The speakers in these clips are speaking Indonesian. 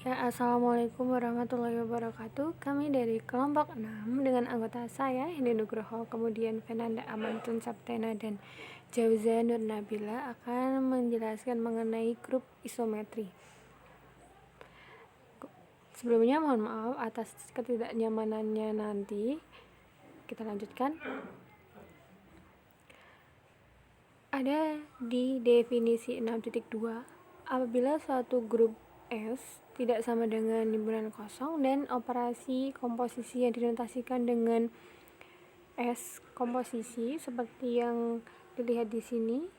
Ya, Assalamualaikum warahmatullahi wabarakatuh. Kami dari kelompok 6 dengan anggota saya, Hendy Nugroho, kemudian Fernanda Amantun Saptena dan Jauza Nur Nabila akan menjelaskan mengenai grup isometri. Sebelumnya mohon maaf atas ketidaknyamanannya nanti. Kita lanjutkan. Ada di definisi 6.2, apabila suatu grup S tidak sama dengan himpunan kosong dan operasi komposisi yang dinotasikan dengan S komposisi seperti yang dilihat di sini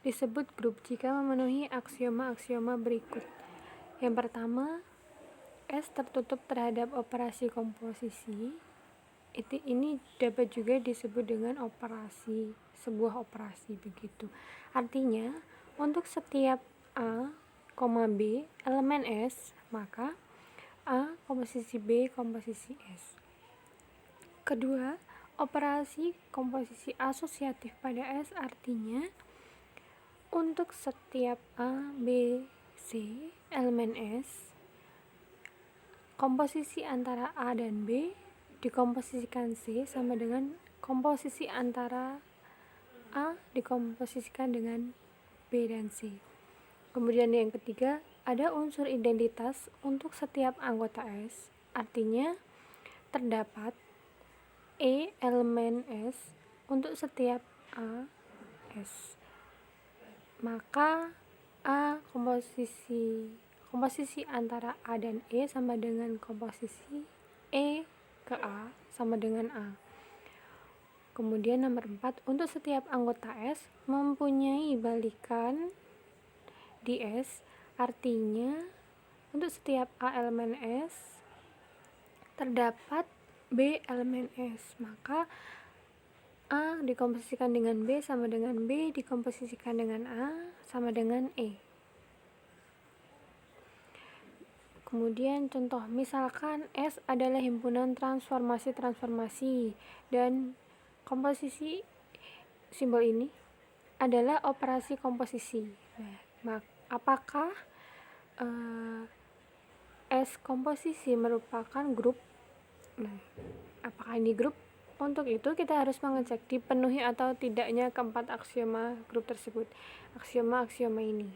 disebut grup jika memenuhi aksioma-aksioma berikut. Yang pertama, S tertutup terhadap operasi komposisi. Ini dapat juga disebut dengan sebuah operasi begitu. Artinya, untuk setiap A, B elemen S, maka A komposisi B komposisi S. Kedua, operasi komposisi asosiatif pada S artinya untuk setiap A, B, C elemen S, komposisi antara A dan B dikomposisikan C sama dengan komposisi antara A dikomposisikan dengan B dan C. Kemudian yang ketiga, ada unsur identitas untuk setiap anggota S, artinya terdapat E elemen S untuk setiap A S. Maka A komposisi antara A dan E sama dengan komposisi E ke A sama dengan A. Kemudian nomor 4, untuk setiap anggota S mempunyai balikan di S, artinya untuk setiap A elemen S terdapat B elemen S, maka A dikomposisikan dengan B sama dengan B dikomposisikan dengan A sama dengan E. Kemudian contoh, misalkan S adalah himpunan transformasi dan komposisi simbol ini adalah operasi komposisi. Nah, apakah S komposisi merupakan grup? Nah, apakah ini grup? Untuk itu kita harus mengecek dipenuhi atau tidaknya keempat aksioma grup tersebut, aksioma-aksioma ini.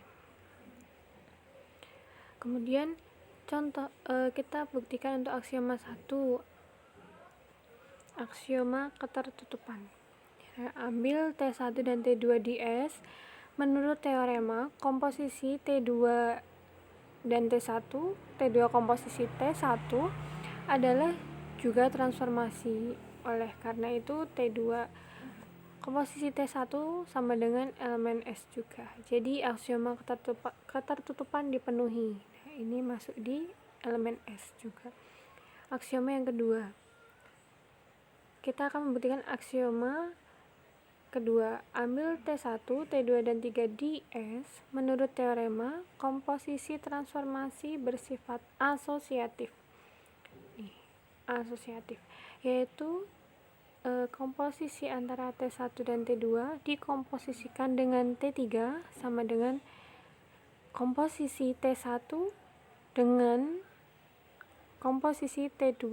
Kemudian contoh, kita buktikan untuk aksioma 1, aksioma ketertutupan. Ambil T1 dan T2 di S. Menurut teorema, komposisi T2 dan T1, T2 komposisi T1 adalah juga transformasi. Oleh karena itu, T2 komposisi T1 sama dengan elemen S juga. Jadi aksioma ketertutupan dipenuhi. Nah, ini masuk di elemen S juga. Aksioma yang kedua, kita akan membuktikan aksioma kedua. Ambil T1, T2 dan 3 di S. Menurut teorema, komposisi transformasi bersifat asosiatif. Asosiatif, yaitu komposisi antara T1 dan T2 dikomposisikan dengan T3 sama dengan komposisi T1 dengan komposisi T2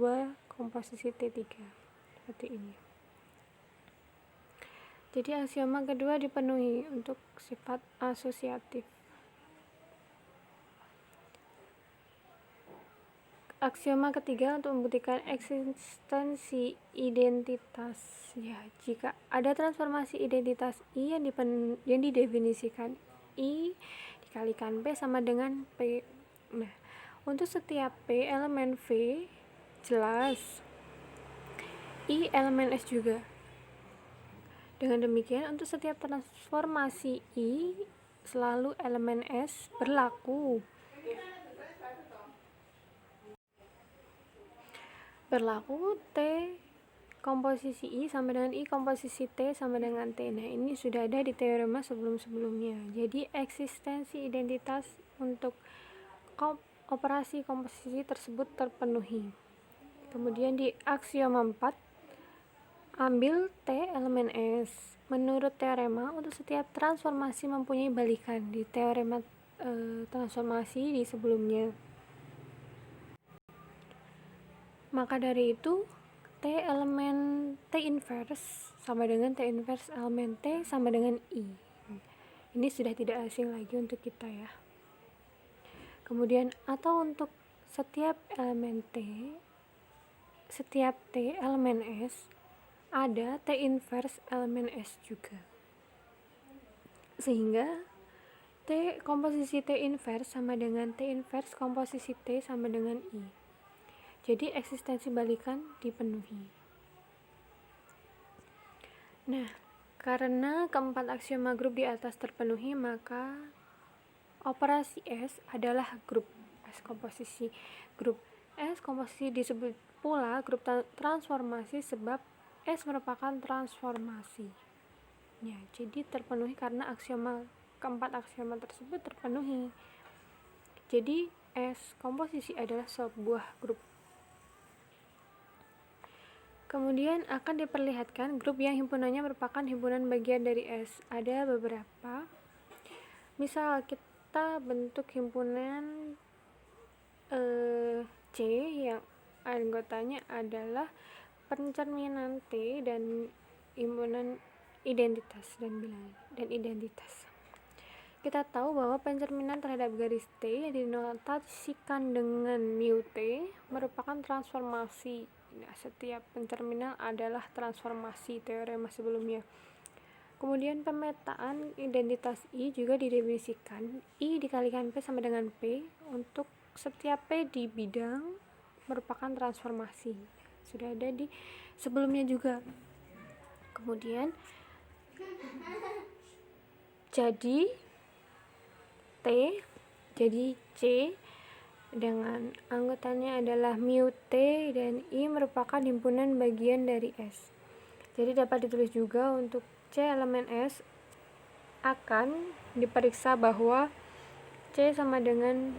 komposisi T3, seperti ini. Jadi aksioma kedua dipenuhi untuk sifat asosiatif. Aksioma ketiga untuk membuktikan eksistensi identitas. Ya, jika ada transformasi identitas I yang didefinisikan I dikalikan P sama dengan P. Nah, untuk setiap P elemen V, jelas I elemen S juga. Dengan demikian, untuk setiap transformasi I selalu elemen S berlaku T komposisi I sama dengan I komposisi T sama dengan T. Nah, ini sudah ada di teorema sebelum-sebelumnya. Jadi eksistensi identitas untuk operasi komposisi tersebut terpenuhi. Kemudian di aksioma 4, ambil T elemen S. Menurut teorema, untuk setiap transformasi mempunyai balikan di teorema transformasi di sebelumnya. Maka dari itu T elemen T inverse sama dengan T inverse elemen T sama dengan I. Ini sudah tidak asing lagi untuk kita ya. Kemudian atau untuk setiap elemen T, setiap T elemen S, ada T inverse elemen S juga. Sehingga T komposisi T inverse sama dengan T inverse komposisi T sama dengan I. Jadi eksistensi balikan dipenuhi. Nah, karena keempat aksioma grup di atas terpenuhi, maka operasi S adalah grup. S komposisi grup. S komposisi disebut pula grup transformasi sebab S merupakan transformasi. Ya, jadi terpenuhi karena keempat aksioma tersebut terpenuhi. Jadi S komposisi adalah sebuah grup. Kemudian akan diperlihatkan grup yang himpunannya merupakan himpunan bagian dari S. Ada beberapa. Misal kita bentuk himpunan C yang anggotanya adalah pencerminan T dan himpunan identitas dan bilangan dan identitas. Kita tahu bahwa pencerminan terhadap garis T yang dinotasikan dengan mu T merupakan transformasi. Nah, setiap pencerminan adalah transformasi teorema sebelumnya. Kemudian pemetaan identitas I juga didefinisikan. I dikalikan P sama dengan P untuk setiap P di bidang merupakan transformasi. Sudah ada di sebelumnya juga. Kemudian jadi T jadi C dengan anggotanya adalah mu T dan I merupakan himpunan bagian dari S. Jadi dapat ditulis juga untuk C elemen S akan diperiksa bahwa C sama dengan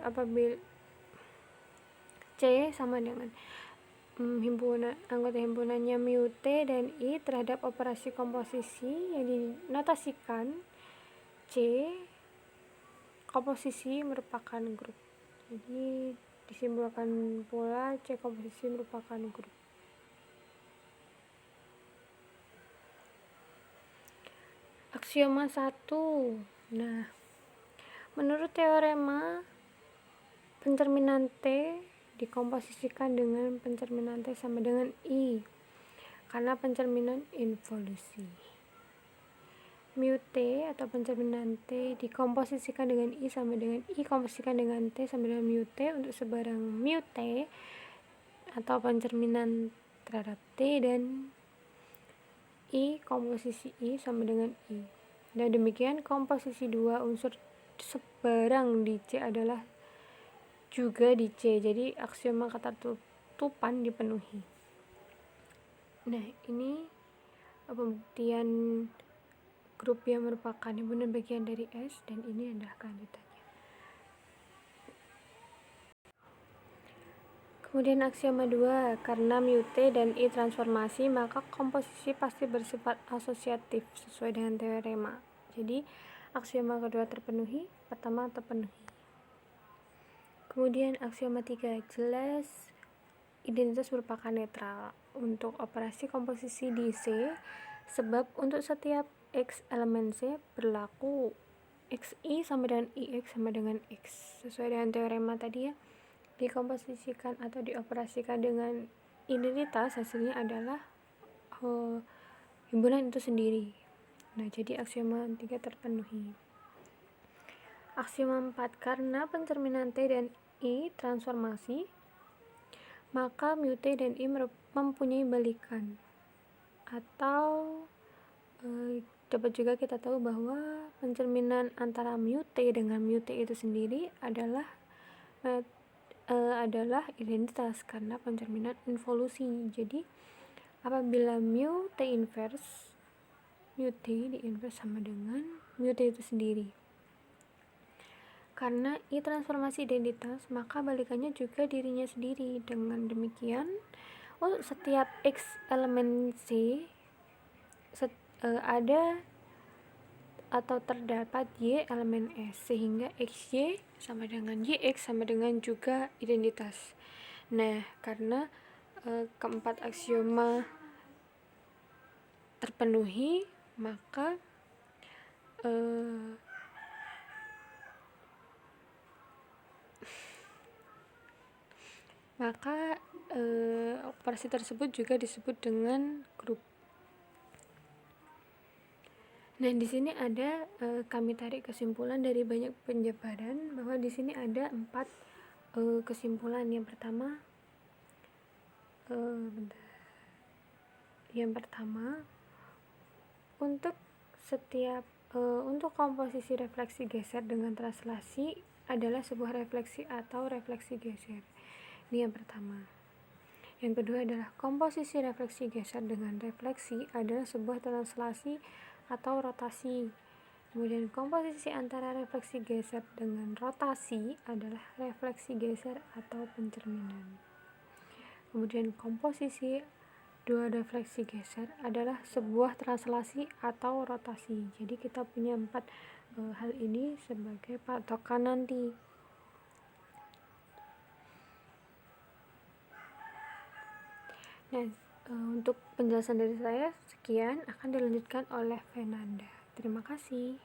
apabila C sama dengan anggota himpunannya mu T dan I terhadap operasi komposisi yang dinotasikan C komposisi merupakan grup. Jadi disimpulkan pula C komposisi merupakan grup. Aksioma 1. Nah, menurut teorema pencerminan T dikomposisikan dengan pencerminan T sama dengan I karena pencerminan involusi. Mu T atau pencerminan T dikomposisikan dengan I sama dengan I komposisikan dengan T sama dengan mu T untuk sebarang mu T atau pencerminan terhadap T dan I komposisi I sama dengan I. Dan demikian komposisi dua unsur sebarang di C adalah juga di C. Jadi aksioma ketertutupan dipenuhi. Nah, ini pembuktian grup yang merupakan himpunan bagian dari S dan ini adalah kelanjutannya. Kemudian aksioma 2, karena mu T dan I transformasi maka komposisi pasti bersifat asosiatif sesuai dengan teorema. Jadi aksioma kedua terpenuhi, pertama terpenuhi. Kemudian aksioma 3, jelas identitas merupakan netral untuk operasi komposisi di C sebab untuk setiap X elemen C berlaku XI sama dengan IX sama dengan X sesuai dengan teorema tadi ya. Dikomposisikan atau dioperasikan dengan identitas hasilnya adalah himpunan itu sendiri. Nah, jadi aksioma 3 terpenuhi. Aksioma 4, karena pencerminan T dan I transformasi maka mu T dan I mempunyai balikan atau dapat juga kita tahu bahwa pencerminan antara mu T dengan mu T itu sendiri adalah identitas karena pencerminan involusi. Jadi apabila mu T inverse mu T di inverse sama dengan mu T itu sendiri. Karena I transformasi identitas, maka balikannya juga dirinya sendiri. Dengan demikian, untuk setiap X elemen C ada atau terdapat Y elemen S, sehingga XY sama dengan YX sama dengan juga identitas. Nah, karena keempat aksioma terpenuhi, maka operasi tersebut juga disebut dengan grup. Nah, di sini ada kami tarik kesimpulan dari banyak penjabaran bahwa di sini ada 4 kesimpulan. Yang pertama, untuk komposisi refleksi geser dengan translasi adalah sebuah refleksi atau refleksi geser. Ini yang pertama. Yang kedua adalah komposisi refleksi geser dengan refleksi adalah sebuah translasi atau rotasi. Kemudian komposisi antara refleksi geser dengan rotasi adalah refleksi geser atau pencerminan. Kemudian komposisi dua refleksi geser adalah sebuah translasi atau rotasi. Jadi kita punya 4 hal ini sebagai patokan nanti. Nah, untuk penjelasan dari saya sekian, akan dilanjutkan oleh Fernanda. Terima kasih.